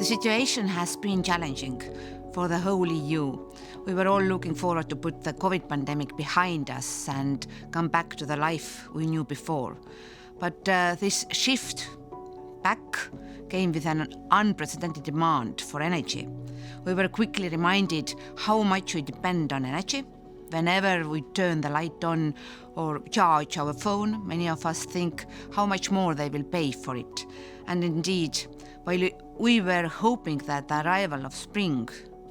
situation has been challenging for the whole EU. We were all looking forward to put the COVID pandemic behind us and come back to the life we knew before. But this shift back came with an unprecedented demand for energy. We were quickly reminded how much we depend on energy. Whenever we turn the light on or charge our phone, many of us think how much more they will pay for it. And indeed, while we were hoping that the arrival of spring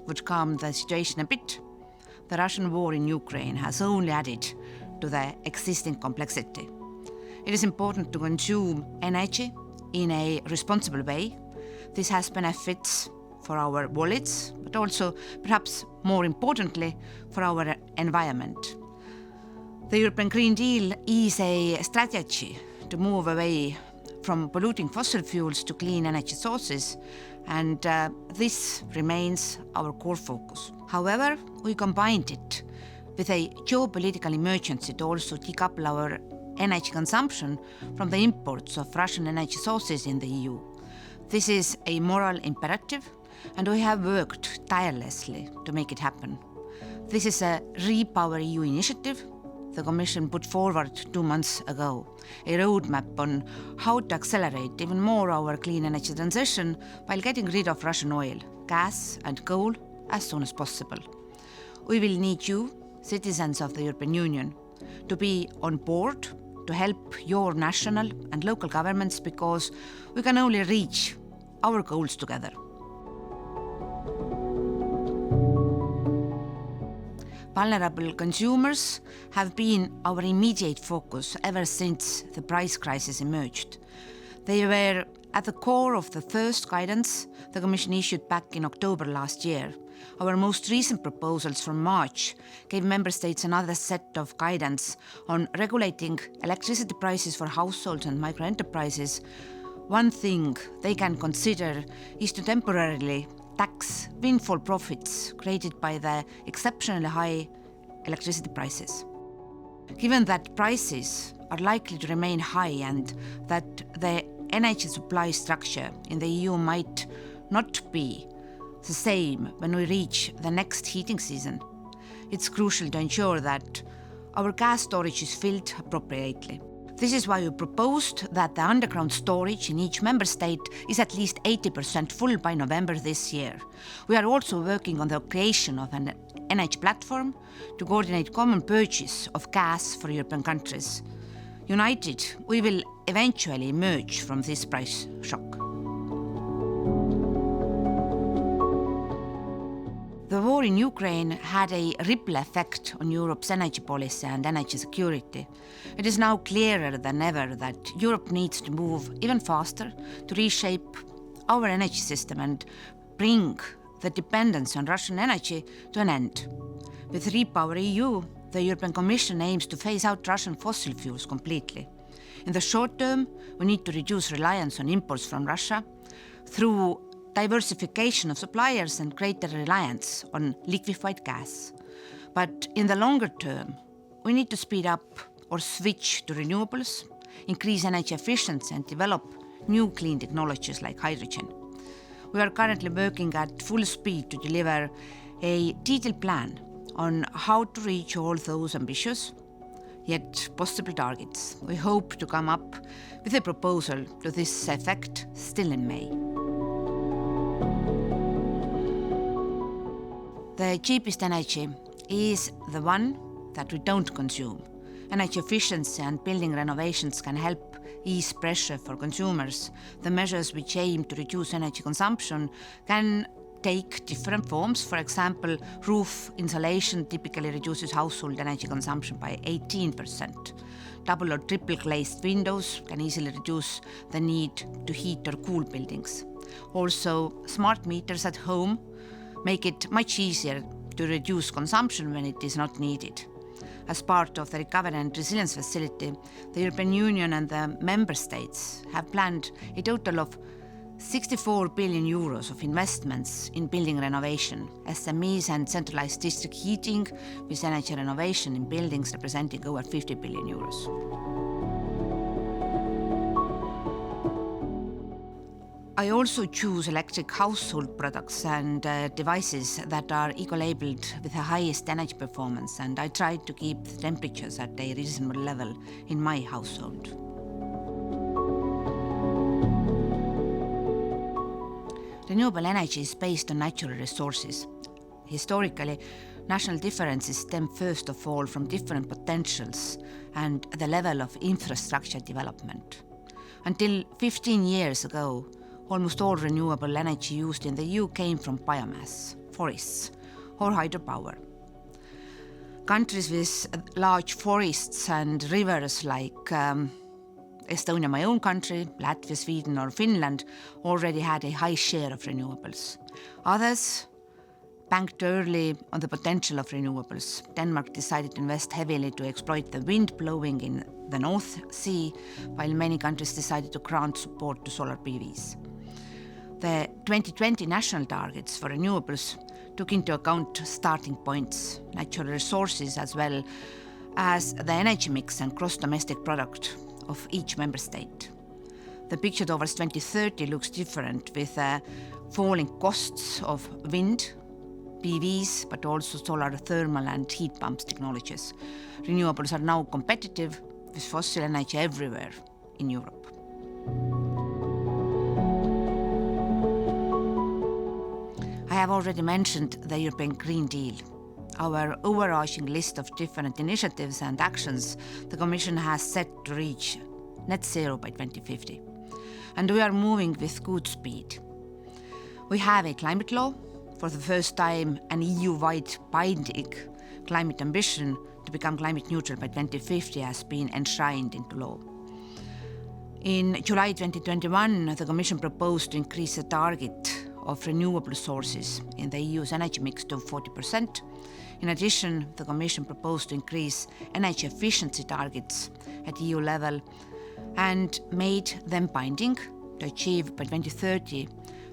would calm the situation a bit, the Russian war in Ukraine has only added to the existing complexity. It is important to consume energy in a responsible way. This has benefits for our wallets, but also, perhaps more importantly, for our environment. The European Green Deal is a strategy to move away from polluting fossil fuels to clean energy sources, and this remains our core focus. However, we combined it with a geopolitical emergency to also decouple our energy consumption from the imports of Russian energy sources in the EU. This is a moral imperative, and we have worked tirelessly to make it happen. This is a Repower EU initiative the Commission put forward 2 months ago, a roadmap on how to accelerate even more our clean energy transition while getting rid of Russian oil, gas and coal as soon as possible. We will need you, citizens of the European Union, to be on board to help your national and local governments, because we can only reach our goals together. Vulnerable consumers have been our immediate focus ever since the price crisis emerged. They were at the core of the first guidance the Commission issued back in October last year. Our most recent proposals from March gave Member States another set of guidance on regulating electricity prices for households and micro-enterprises. One thing they can consider is to temporarily tax windfall profits created by the exceptionally high electricity prices. Given that prices are likely to remain high and that the energy supply structure in the EU might not be the same when we reach the next heating season, it's crucial to ensure that our gas storage is filled appropriately. This is why we proposed that the underground storage in each member state is at least 80% full by November this year. We are also working on the creation of an energy platform to coordinate common purchase of gas for European countries. United, we will eventually emerge from this price shock. The war in Ukraine had a ripple effect on Europe's energy policy and energy security. It is now clearer than ever that Europe needs to move even faster to reshape our energy system and bring the dependence on Russian energy to an end. With Repower EU, the European Commission aims to phase out Russian fossil fuels completely. In the short term, we need to reduce reliance on imports from Russia through diversification of suppliers and greater reliance on liquefied gas. But in the longer term, we need to speed up or switch to renewables, increase energy efficiency and develop new clean technologies like hydrogen. We are currently working at full speed to deliver a detailed plan on how to reach all those ambitious yet possible targets. We hope to come up with a proposal to this effect still in May. The cheapest energy is the one that we don't consume. Energy efficiency and building renovations can help ease pressure for consumers. The measures which aim to reduce energy consumption can take different forms. For example, roof insulation typically reduces household energy consumption by 18%. Double or triple glazed windows can easily reduce the need to heat or cool buildings. Also, smart meters at home make it much easier to reduce consumption when it is not needed. As part of the Recovery and Resilience Facility, the European Union and the Member States have planned a total of 64 billion euros of investments in building renovation, SMEs and centralized district heating, with energy renovation in buildings representing over 50 billion euros. I also choose electric household products and devices that are eco-labeled with the highest energy performance, and I try to keep the temperatures at a reasonable level in my household. Renewable energy is based on natural resources. Historically, national differences stem first of all from different potentials and the level of infrastructure development. Until 15 years ago, almost all renewable energy used in the EU came from biomass, forests, or hydropower. Countries with large forests and rivers like Estonia, my own country, Latvia, Sweden, or Finland already had a high share of renewables. Others banked early on the potential of renewables. Denmark decided to invest heavily to exploit the wind blowing in the North Sea, while many countries decided to grant support to solar PVs. The 2020 national targets for renewables took into account starting points, natural resources, as well as the energy mix and gross domestic product of each member state. The picture towards 2030 looks different, with falling costs of wind, PVs, but also solar thermal and heat pumps technologies. Renewables are now competitive with fossil energy everywhere in Europe. I have already mentioned the European Green Deal. Our overarching list of different initiatives and actions the Commission has set to reach net zero by 2050. And we are moving with good speed. We have a climate law. For the first time, an EU-wide binding climate ambition to become climate neutral by 2050 has been enshrined into law. In July 2021, the Commission proposed to increase the target of renewable sources in the EU's energy mix to 40%. In addition, the Commission proposed to increase energy efficiency targets at EU level and made them binding to achieve by 2030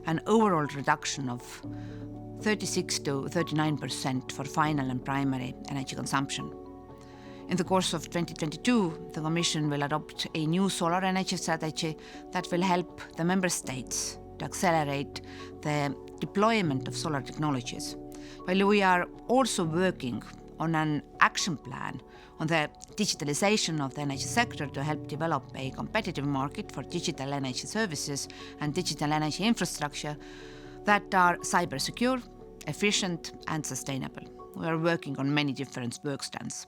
an overall reduction of 36 to 39% for final and primary energy consumption. In the course of 2022, the Commission will adopt a new solar energy strategy that will help the member states to accelerate the deployment of solar technologies, while we are also working on an action plan on the digitalization of the energy sector to help develop a competitive market for digital energy services and digital energy infrastructure that are cyber secure, efficient, and sustainable. We are working on many different work strands.